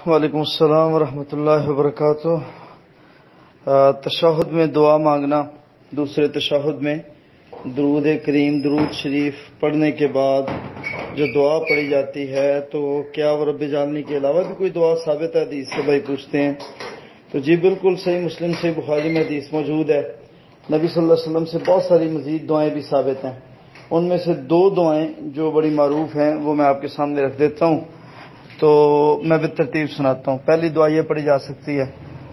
وعلیکم السلام ورحمۃ اللہ وبرکاتہ۔ تشہد میں دعا مانگنا، دوسرے تشہد میں درود کریم درود شریف پڑھنے کے بعد جو دعا پڑھی جاتی ہے تو کیا وہ رب جعلنی کے علاوہ بھی کوئی دعا ثابت ہے؟ حدیث سے بھائی پوچھتے ہیں تو جی بالکل صحیح مسلم صحیح بخاری میں حدیث موجود ہے، نبی صلی اللہ علیہ وسلم سے بہت ساری مزید دعائیں بھی ثابت ہیں، ان میں سے دو دعائیں جو بڑی معروف ہیں وہ میں آپ کے سامنے رکھ دیتا ہوں، تو میں بالترتیب سناتا ہوں۔ پہلی دعا یہ پڑھی جا سکتی ہے،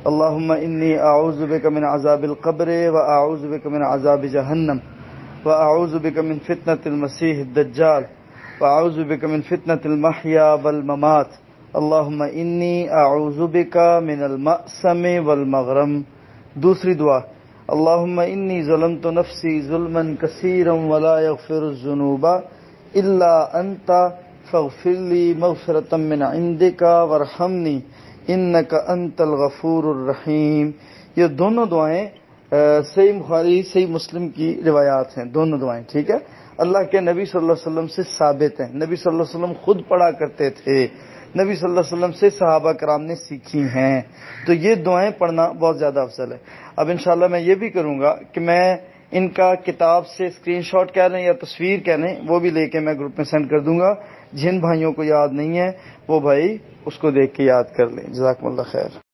اللہم انی اعوذ بک من عذاب القبر و اعوذ بک من عذاب جہنم و اعوذ بک من فتنة المسیح الدجال و اعوذ بک من فتنة المحیا والممات اللہم انی اعوذ بک من المأسم والمغرم۔ دوسری دعا، اللہم انی ظلمت نفسی ظلما کثیرا ولا یغفر الذنوب الا انت فاغفر لی مغفرۃ من عندک وارحمنی انک انت الغفور الرحیم۔ یہ دونوں دعائیں صحیح بخاری صحیح مسلم کی روایات ہیں، دونوں دعائیں، ٹھیک ہے، اللہ کے نبی صلی اللہ علیہ وسلم سے ثابت ہیں، نبی صلی اللہ علیہ وسلم خود پڑھا کرتے تھے، نبی صلی اللہ علیہ وسلم سے صحابہ کرام نے سیکھی ہیں، تو یہ دعائیں پڑھنا بہت زیادہ افضل ہے۔ اب انشاءاللہ میں یہ بھی کروں گا کہ میں ان کا کتاب سے اسکرین شاٹ کہہ لیں یا تصویر کہہ لیں، وہ بھی لے کے میں گروپ میں سینڈ کر دوں گا، جن بھائیوں کو یاد نہیں ہے وہ بھائی اس کو دیکھ کے یاد کر لیں۔ جزاکم اللہ خیر۔